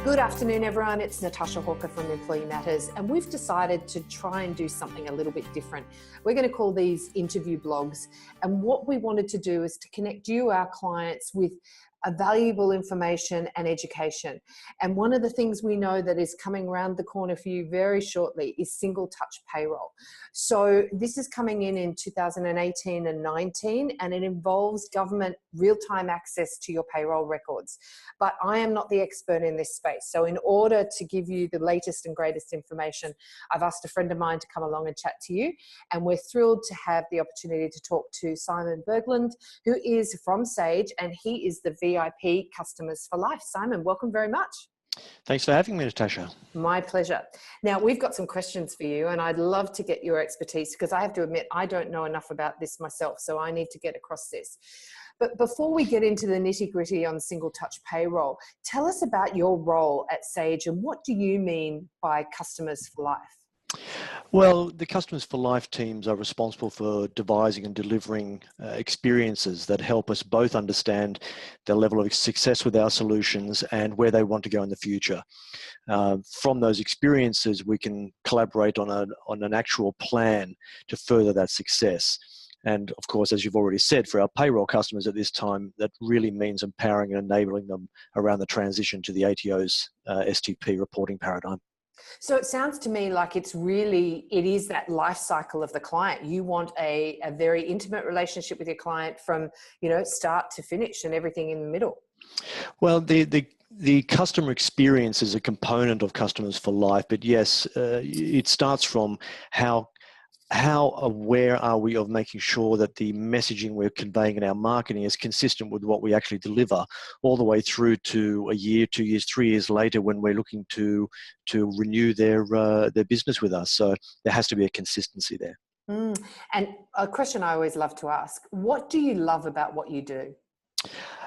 Good afternoon, everyone. It's Natasha Hawker from Employee Matters, and we've decided to try and do something a little bit different. We're going to call these interview blogs, and what we wanted to do is to connect you, our clients, with valuable information and education. And one of the things we know that is coming around the corner for you very shortly is Single Touch Payroll. So this is coming in 2018 and 19, and it involves government real-time access to your payroll records. But I am not the expert in this space. So in order to give you the latest and greatest information, I've asked a friend of mine to come along and chat to you. And we're thrilled to have the opportunity to talk to Simon Berglund, who is from Sage, and he is the VIP Customers for Life. Simon, welcome very much. Thanks for having me, Natasha. My pleasure. Now, we've got some questions for you, and I'd love to get your expertise because I have to admit, I don't know enough about this myself, so I need to get across this. But before we get into the nitty-gritty on Single Touch Payroll, tell us about your role at Sage and what do you mean by Customers for Life? Well, the Customers for Life teams are responsible for devising and delivering experiences that help us both understand the level of success with our solutions and where they want to go in the future. From those experiences, we can collaborate on an actual plan to further that success. And of course, as you've already said, for our payroll customers at this time, that really means empowering and enabling them around the transition to the ATO's STP reporting paradigm. So it sounds to me like it is that life cycle of the client. You want a very intimate relationship with your client from, start to finish and everything in the middle. Well, the customer experience is a component of Customers for Life, but yes, it starts from how aware are we of making sure that the messaging we're conveying in our marketing is consistent with what we actually deliver, all the way through to a year, 2 years, 3 years later when we're looking to renew their business with us. So there has to be a consistency there. And a question I always love to ask, what do you love about what you do?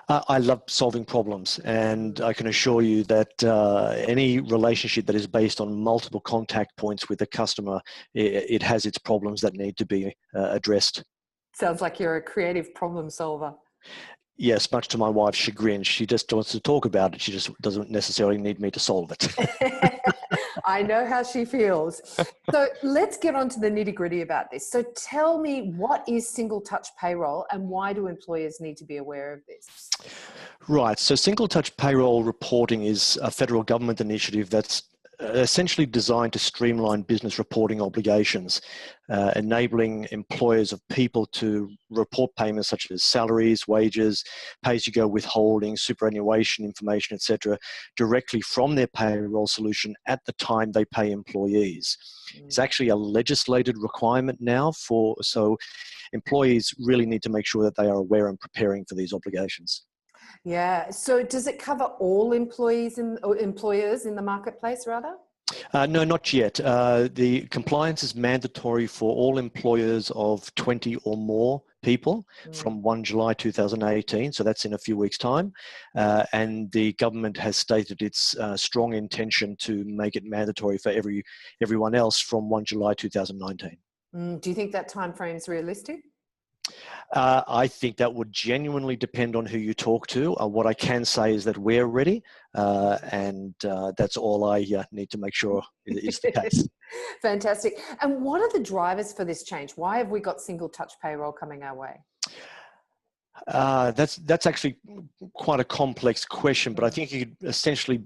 I love solving problems, and I can assure you that any relationship that is based on multiple contact points with the customer, it has its problems that need to be addressed. Sounds like you're a creative problem solver. Yes, much to my wife's chagrin. She just wants to talk about it. She just doesn't necessarily need me to solve it. I know how she feels. So let's get on to the nitty-gritty about this. So tell me, what is Single Touch Payroll and why do employers need to be aware of this? Right. So Single Touch Payroll reporting is a federal government initiative that's essentially designed to streamline business reporting obligations, enabling employers of people to report payments such as salaries, wages, pay-as-you-go withholding, superannuation information, etc., directly from their payroll solution at the time they pay employees. It's actually a legislated requirement now, so employees really need to make sure that they are aware and preparing for these obligations. Yeah. So does it cover all employees or employers in the marketplace, rather? No, not yet. The compliance is mandatory for all employers of 20 or more people from 1 July 2018. So that's in a few weeks' time. And the government has stated its strong intention to make it mandatory for everyone else from 1 July 2019. Do you think that time frame is realistic? I think that would genuinely depend on who you talk to. What I can say is that we're ready, and that's all I need to make sure is the case. Fantastic. And what are the drivers for this change? Why have we got Single Touch Payroll coming our way? That's actually quite a complex question, but I think you could essentially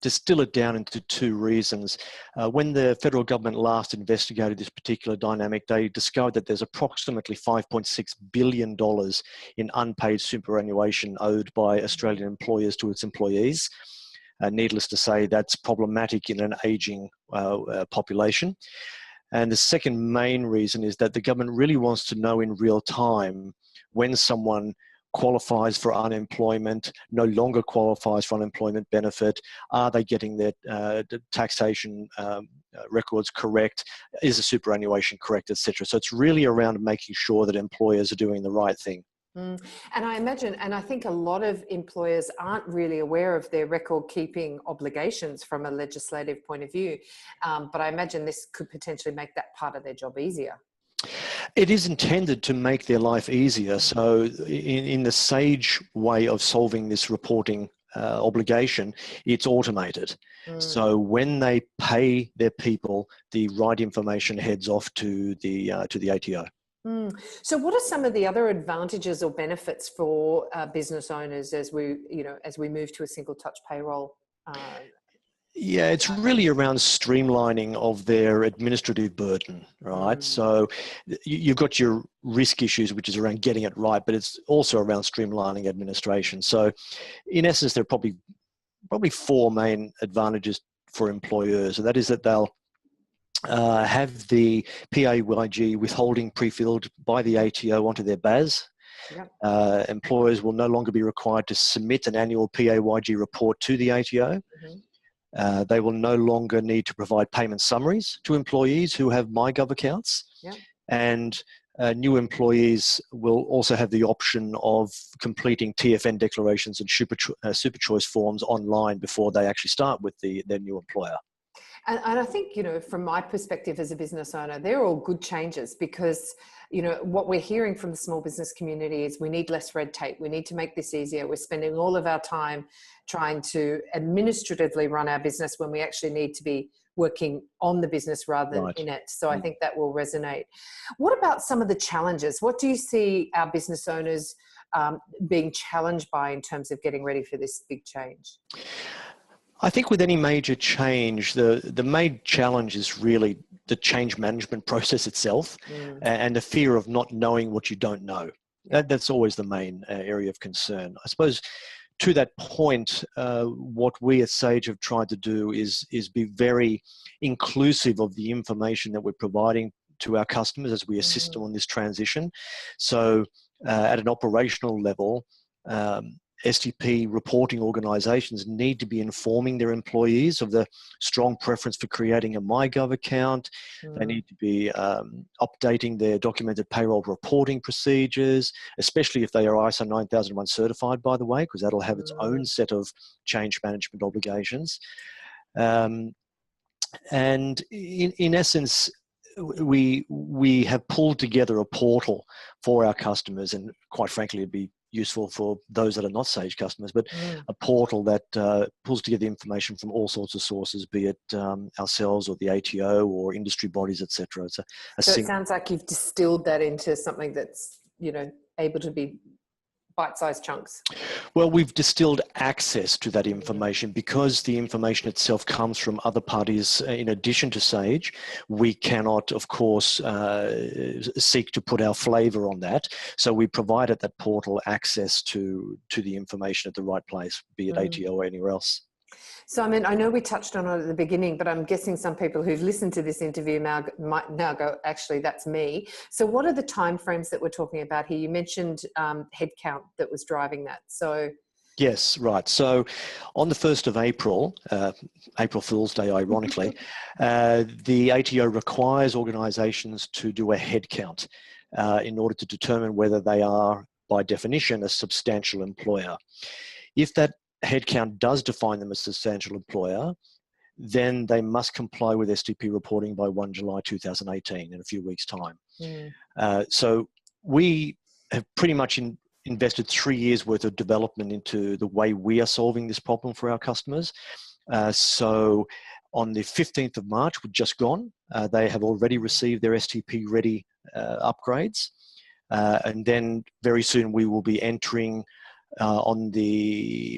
distill it down into two reasons. When the federal government last investigated this particular dynamic, they discovered that there's approximately $5.6 billion in unpaid superannuation owed by Australian employers to its employees. Needless to say, that's problematic in an aging population. And the second main reason is that the government really wants to know in real time when someone qualifies for unemployment, no longer qualifies for unemployment benefit. Are they getting their taxation records correct? Is the superannuation correct, etc.? So it's really around making sure that employers are doing the right thing. And I imagine, and I think a lot of employers aren't really aware of their record keeping obligations from a legislative point of view. But I imagine this could potentially make that part of their job easier. It is intended to make their life easier. So in the Sage way of solving this reporting obligation, it's automated. So when they pay their people, the right information heads off to the ATO. So what are some of the other advantages or benefits for business owners as we move to a single touch payroll? Yeah, it's really around streamlining of their administrative burden, right? So you've got your risk issues, which is around getting it right, but it's also around streamlining administration. So in essence, there are probably four main advantages for employers. And that is that they'll have the PAYG withholding pre-filled by the ATO onto their BAS. Yep. Employers will no longer be required to submit an annual PAYG report to the ATO. They will no longer need to provide payment summaries to employees who have MyGov accounts. Yep. And new employees will also have the option of completing TFN declarations and super choice forms online before they actually start with their new employer. And I think, from my perspective as a business owner, they're all good changes because, what we're hearing from the small business community is we need less red tape. We need to make this easier. We're spending all of our time trying to administratively run our business when we actually need to be working on the business rather than in it. So I think that will resonate. What about some of the challenges? What do you see our business owners being challenged by in terms of getting ready for this big change? I think with any major change, the main challenge is really the change management process itself and the fear of not knowing what you don't know. That's always the main area of concern. I suppose to that point, what we at Sage have tried to do is be very inclusive of the information that we're providing to our customers as we assist them on this transition. So at an operational level, STP reporting organisations need to be informing their employees of the strong preference for creating a MyGov account. They need to be updating their documented payroll reporting procedures, especially if they are ISO 9001 certified, by the way, because that'll have its own set of change management obligations. And in essence, we have pulled together a portal for our customers, and quite frankly, it'd be useful for those that are not Sage customers, but a portal that pulls together information from all sorts of sources, be it ourselves or the ATO or industry bodies, etc. So it sounds like you've distilled that into something that's able to be bite-sized chunks. Well, we've distilled access to that information because the information itself comes from other parties in addition to Sage. We cannot, of course, seek to put our flavour on that. So we provide at that portal access to the information at the right place, be it ATO or anywhere else. Simon, I know we touched on it at the beginning, but I'm guessing some people who've listened to this interview might now go, actually, that's me. So what are the timeframes that we're talking about here? You mentioned headcount that was driving that. So yes, right. So on the 1st of April, April Fool's Day, ironically, the ATO requires organisations to do a headcount in order to determine whether they are, by definition, a substantial employer. If that headcount does define them as a substantial employer, then they must comply with STP reporting by 1 July 2018, in a few weeks' time. So we have pretty much invested 3 years worth of development into the way we are solving this problem for our customers. So on the 15th of March, we've just gone, they have already received their STP ready upgrades. And then very soon we will be entering on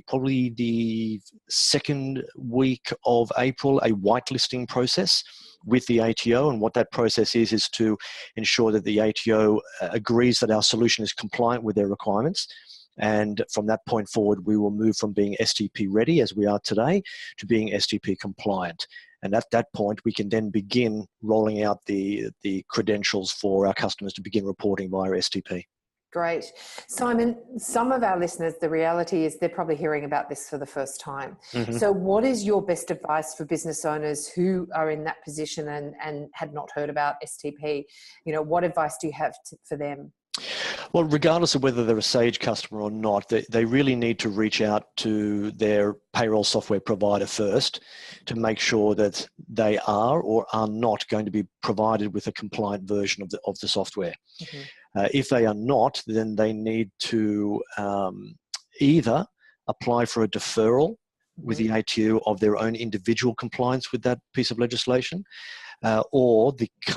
probably the second week of April, a whitelisting process with the ATO. And what that process is to ensure that the ATO agrees that our solution is compliant with their requirements. And from that point forward, we will move from being STP ready, as we are today, to being STP compliant. And at that point, we can then begin rolling out the credentials for our customers to begin reporting via STP. Great. Simon, some of our listeners, the reality is they're probably hearing about this for the first time. So what is your best advice for business owners who are in that position and had not heard about STP? What advice do you have for them? Well, regardless of whether they're a Sage customer or not, they really need to reach out to their payroll software provider first to make sure that they are or are not going to be provided with a compliant version of the software. If they are not, then they need to either apply for a deferral with the ATO of their own individual compliance with that piece of legislation, or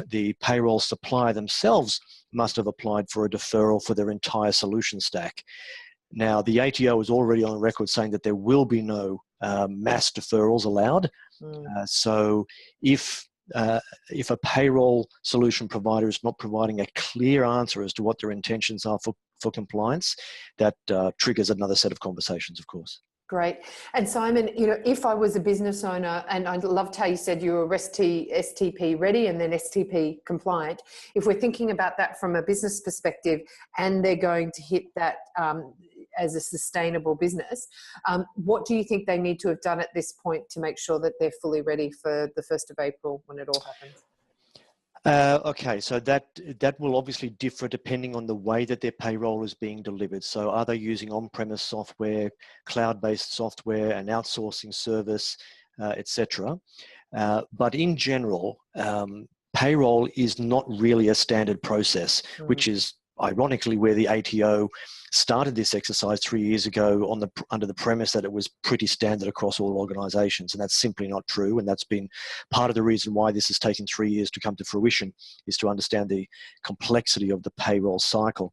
the payroll supplier themselves must have applied for a deferral for their entire solution stack. Now, the ATO is already on record saying that there will be no mass deferrals allowed. So if a payroll solution provider is not providing a clear answer as to what their intentions are for compliance, that triggers another set of conversations, of course. Great. And Simon, you know, if I was a business owner, and I loved how you said you were STP ready and then STP compliant, if we're thinking about that from a business perspective and they're going to hit that as a sustainable business, what do you think they need to have done at this point to make sure that they're fully ready for the 1st of April when it all happens? Okay, so that will obviously differ depending on the way that their payroll is being delivered. So are they using on-premise software, cloud-based software, an outsourcing service, etc. But in general, payroll is not really a standard process, which is ironically where the ATO started this exercise 3 years ago under the premise that it was pretty standard across all organisations, and that's simply not true. And that's been part of the reason why this has taken 3 years to come to fruition, is to understand the complexity of the payroll cycle.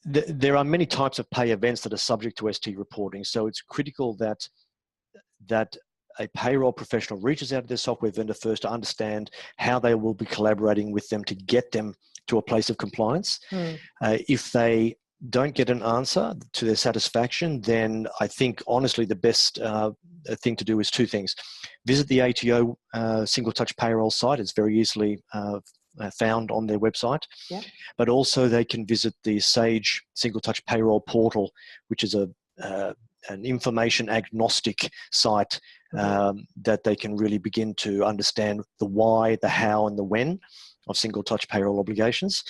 There are many types of pay events that are subject to ST reporting, so it's critical that a payroll professional reaches out to their software vendor first to understand how they will be collaborating with them to get them to a place of compliance. If they don't get an answer to their satisfaction, then I think honestly the best thing to do is two things. Visit the ATO Single Touch Payroll site. It's very easily found on their website. Yeah. But also they can visit the Sage Single Touch Payroll portal, which is an information agnostic site that they can really begin to understand the why, the how, and the when of single touch payroll obligations.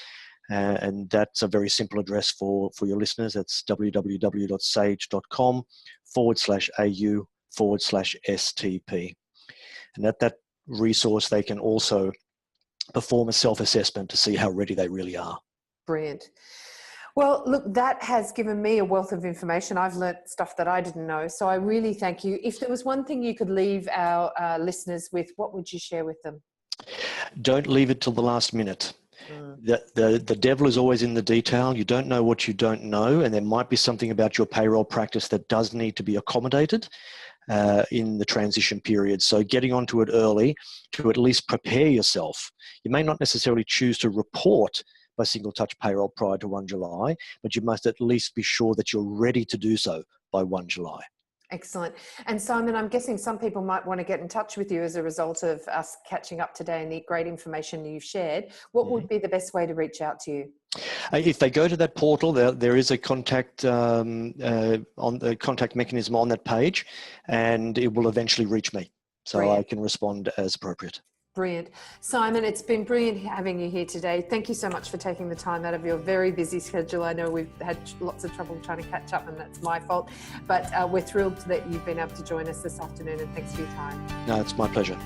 And that's a very simple address for your listeners. That's www.sage.com/au/STP. And at that resource, they can also perform a self-assessment to see how ready they really are. Brilliant. Well, look, that has given me a wealth of information. I've learnt stuff that I didn't know. So I really thank you. If there was one thing you could leave our listeners with, what would you share with them? Don't leave it till the last minute. The devil is always in the detail. You don't know what you don't know, and there might be something about your payroll practice that does need to be accommodated in the transition period. So getting onto it early to at least prepare yourself. You may not necessarily choose to report by Single Touch Payroll prior to 1 July, but you must at least be sure that you're ready to do so by 1 July. Excellent. And Simon, I'm guessing some people might want to get in touch with you as a result of us catching up today and the great information you've shared. What would be the best way to reach out to you? If they go to that portal, there is a contact on the contact mechanism on that page, and it will eventually reach me, so brilliant. I can respond as appropriate. Brilliant. Simon, it's been brilliant having you here today. Thank you so much for taking the time out of your very busy schedule. I know we've had lots of trouble trying to catch up, and that's my fault, but we're thrilled that you've been able to join us this afternoon, and thanks for your time. No, it's my pleasure.